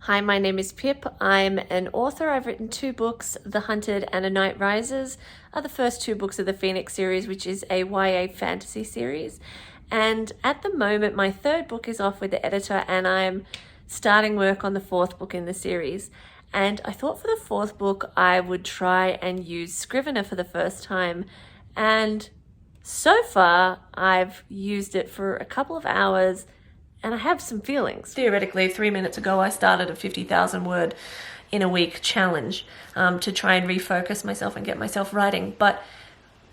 Hi, my name is Pip. I'm an author. I've written 2 books, The Hunted and A Night Rises are the first 2 books of the Phoenix series, which is a YA fantasy series. And at the moment, my 3rd book is off with the editor and I'm starting work on the 4th book in the series. And I thought for the 4th book, I would try and use Scrivener for the first time. And so far, I've used it for a couple of hours and I have some feelings. Theoretically, 3 minutes ago, I started a 50,000 word in a week challenge to try and refocus myself and get myself writing. But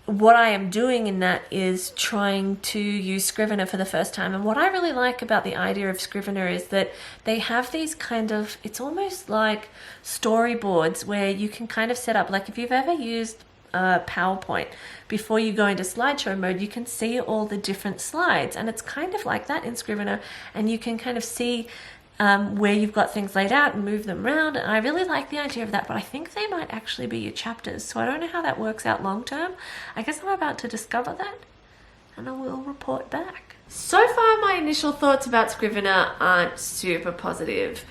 what I am doing in that is trying to use Scrivener for the first time. And what I really like about the idea of Scrivener is that they have these kind of, it's almost like storyboards where you can kind of set up, like if you've ever used PowerPoint, before you go into slideshow mode, you can see all the different slides, and it's kind of like that in Scrivener, and you can kind of see where you've got things laid out and move them around. And I really like the idea of that, but I think they might actually be your chapters, so I don't know how that works out long term. I guess I'm about to discover that, and I will report back. So far, my initial thoughts about Scrivener aren't super positive.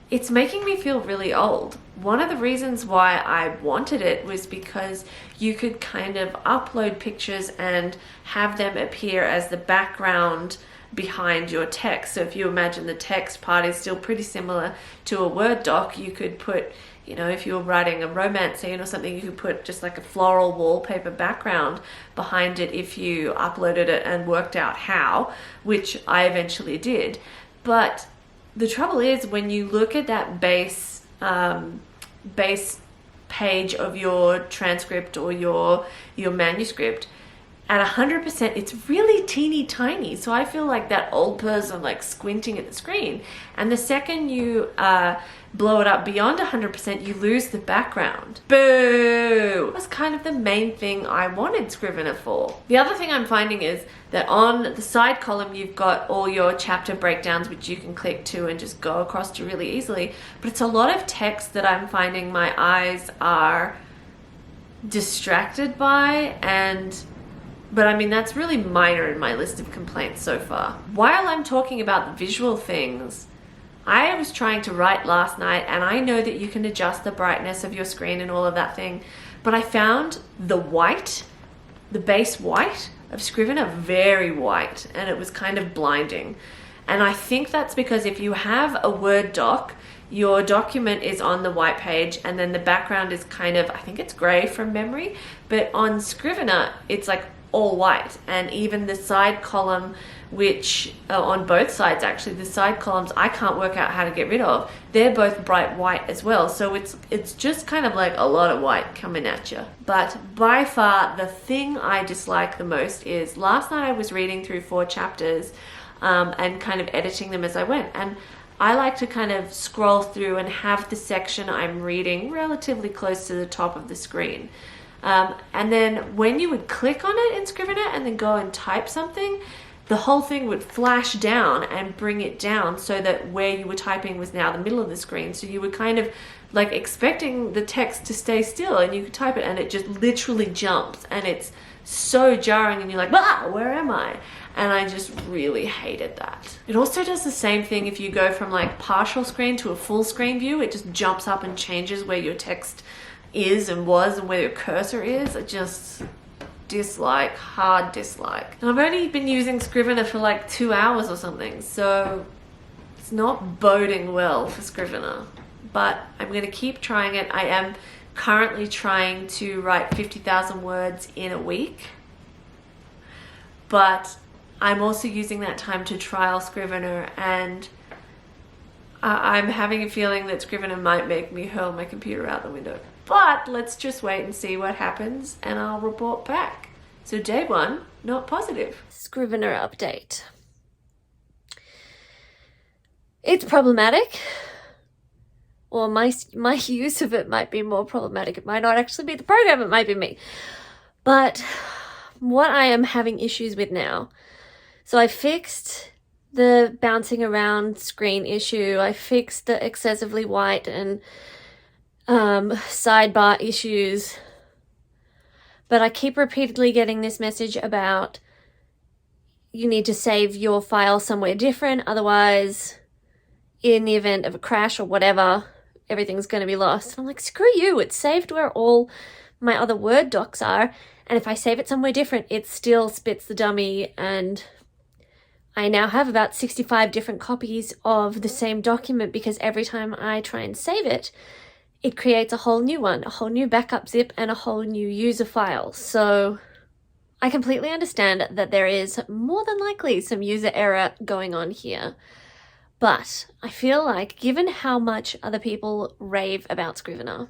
It's making me feel really old. One of the reasons why I wanted it was because you could kind of upload pictures and have them appear as the background behind your text. So if you imagine the text part is still pretty similar to a Word doc, you could put, you know, if you were writing a romance scene or something, you could put just like a floral wallpaper background behind it if you uploaded it and worked out how, which I eventually did. But the trouble is, when you look at that base page of your transcript or your manuscript, at 100%, it's really teeny tiny. So I feel like that old person like squinting at the screen. And the second you blow it up beyond 100%, you lose the background. Boo! That's kind of the main thing I wanted Scrivener for. The other thing I'm finding is that on the side column, you've got all your chapter breakdowns, which you can click to and just go across to really easily. But it's a lot of text that I'm finding my eyes are distracted by, but I mean, that's really minor in my list of complaints so far. While I'm talking about the visual things, I was trying to write last night, and I know that you can adjust the brightness of your screen and all of that thing, but I found the base white of Scrivener very white, and it was kind of blinding. And I think that's because if you have a Word doc, your document is on the white page and then the background is kind of, I think it's gray from memory, but on Scrivener, it's like all white. And even the side column, which on both sides actually, the side columns I can't work out how to get rid of, they're both bright white as well. So it's just kind of like a lot of white coming at you. But by far the thing I dislike the most is last night I was reading through 4 chapters and kind of editing them as I went, and I like to kind of scroll through and have the section I'm reading relatively close to the top of the screen. And then when you would click on it in Scrivener and then go and type something, the whole thing would flash down and bring it down so that where you were typing was now the middle of the screen. So you were kind of like expecting the text to stay still and you could type it and it just literally jumps and it's so jarring and you're like, ah, where am I? And I just really hated that. It also does the same thing if you go from like partial screen to a full screen view. It just jumps up and changes where your text is and was and where your cursor is. I just dislike, hard dislike. And I've only been using Scrivener for like 2 hours or something, so it's not boding well for Scrivener. But I'm going to keep trying it. I am currently trying to write 50,000 words in a week, but I'm also using that time to trial Scrivener, and I'm having a feeling that Scrivener might make me hurl my computer out the window. But let's just wait and see what happens and I'll report back. So day 1, not positive. Scrivener update. It's problematic. Or my use of it might be more problematic. It might not actually be the program, it might be me. But what I am having issues with now, so I fixed the bouncing around screen issue, I fixed the excessively white and sidebar issues, but I keep repeatedly getting this message about you need to save your file somewhere different, otherwise in the event of a crash or whatever, everything's going to be lost. And I'm like, screw you, it's saved where all my other Word docs are, and if I save it somewhere different, it still spits the dummy, and I now have about 65 different copies of the same document because every time I try and save it, it creates a whole new one, a whole new backup zip, and a whole new user file. So I completely understand that there is more than likely some user error going on here. But I feel like, given how much other people rave about Scrivener,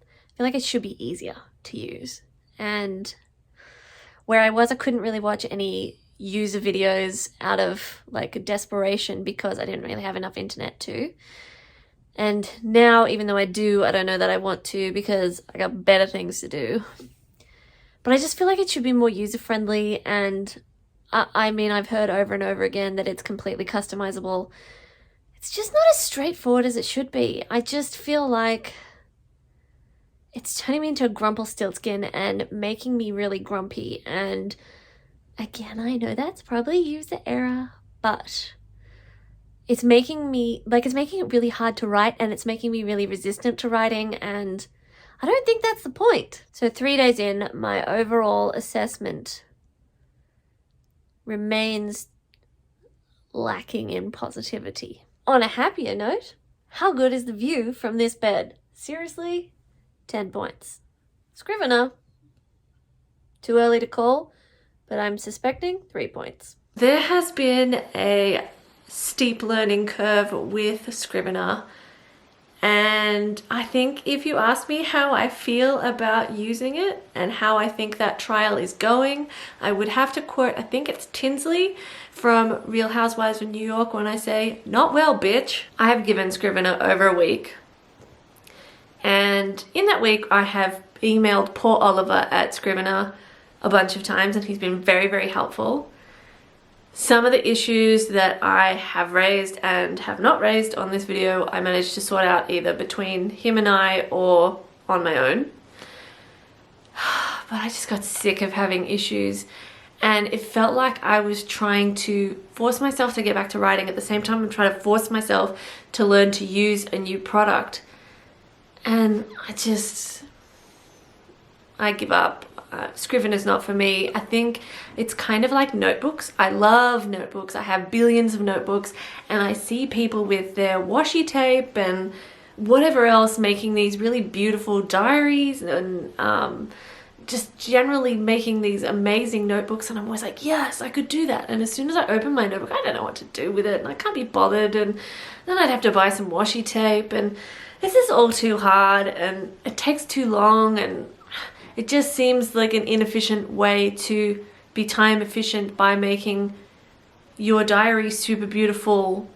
I feel like it should be easier to use. And where I couldn't really watch any user videos out of like desperation because I didn't really have enough internet to. And now, even though I do, I don't know that I want to because I got better things to do. But I just feel like it should be more user-friendly, and I mean, I've heard over and over again that it's completely customizable. It's just not as straightforward as it should be. I just feel like it's turning me into a Grumpelstiltskin and making me really grumpy. And again, I know that's probably user error, but it's making it really hard to write, and it's making me really resistant to writing, and I don't think that's the point. So 3 days in, my overall assessment remains lacking in positivity. On a happier note, how good is the view from this bed? Seriously? 10 points. Scrivener, too early to call, but I'm suspecting 3 points. There has been a steep learning curve with Scrivener, and I think if you ask me how I feel about using it and how I think that trial is going, I would have to quote, I think it's Tinsley from Real Housewives of New York when I say, "Not well, bitch." I have given Scrivener over a week. And in that week, I have emailed poor Oliver at Scrivener a bunch of times, and he's been very, very helpful. Some of the issues that I have raised and have not raised on this video, I managed to sort out either between him and I or on my own. But I just got sick of having issues, and it felt like I was trying to force myself to get back to writing at the same time I'm trying to force myself to learn to use a new product. And I give up. Scrivener's not for me. I think it's kind of like notebooks. I love notebooks. I have billions of notebooks, and I see people with their washi tape and whatever else making these really beautiful diaries and just generally making these amazing notebooks, and I'm always like, yes, I could do that. And as soon as I open my notebook, I don't know what to do with it, and I can't be bothered, and then I'd have to buy some washi tape, and this is all too hard, and it takes too long, and it just seems like an inefficient way to be time efficient by making your diary super beautiful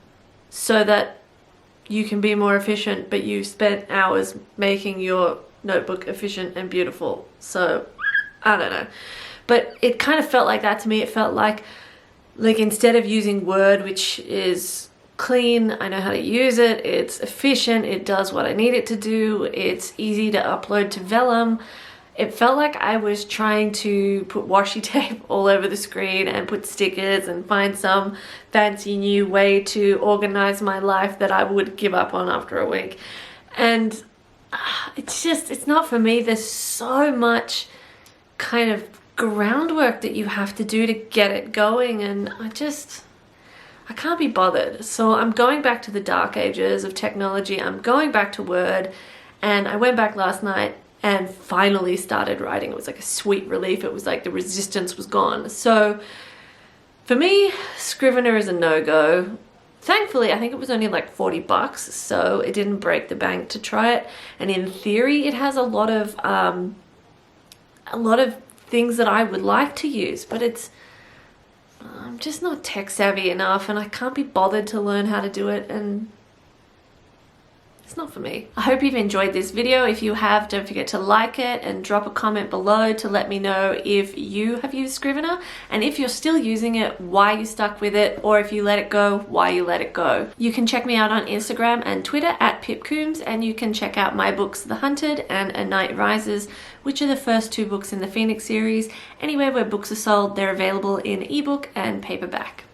so that you can be more efficient, but you've spent hours making your notebook efficient and beautiful. So I don't know, but it kind of felt like that to me. It felt like instead of using Word, which is clean, I know how to use it, it's efficient, it does what I need it to do, it's easy to upload to Vellum, it felt like I was trying to put washi tape all over the screen and put stickers and find some fancy new way to organize my life that I would give up on after a week. And it's not for me. There's so much kind of groundwork that you have to do to get it going, and I can't be bothered. So I'm going back to the dark ages of technology. I'm going back to Word, and I went back last night and finally started writing. It was like a sweet relief. It was like the resistance was gone. So for me, Scrivener is a no-go. Thankfully, I think it was only like $40, so it didn't break the bank to try it. And in theory, it has a lot of things that I would like to use, but I'm just not tech savvy enough, and I can't be bothered to learn how to do it, and it's not for me. I hope you've enjoyed this video. If you have, don't forget to like it and drop a comment below to let me know if you have used Scrivener, and if you're still using it, why you stuck with it, or if you let it go, why you let it go. You can check me out on Instagram and Twitter at Pip Coombs, and you can check out my books, The Hunted and A Night Rises, which are the first 2 books in the Phoenix series. Anywhere where books are sold, they're available in ebook and paperback.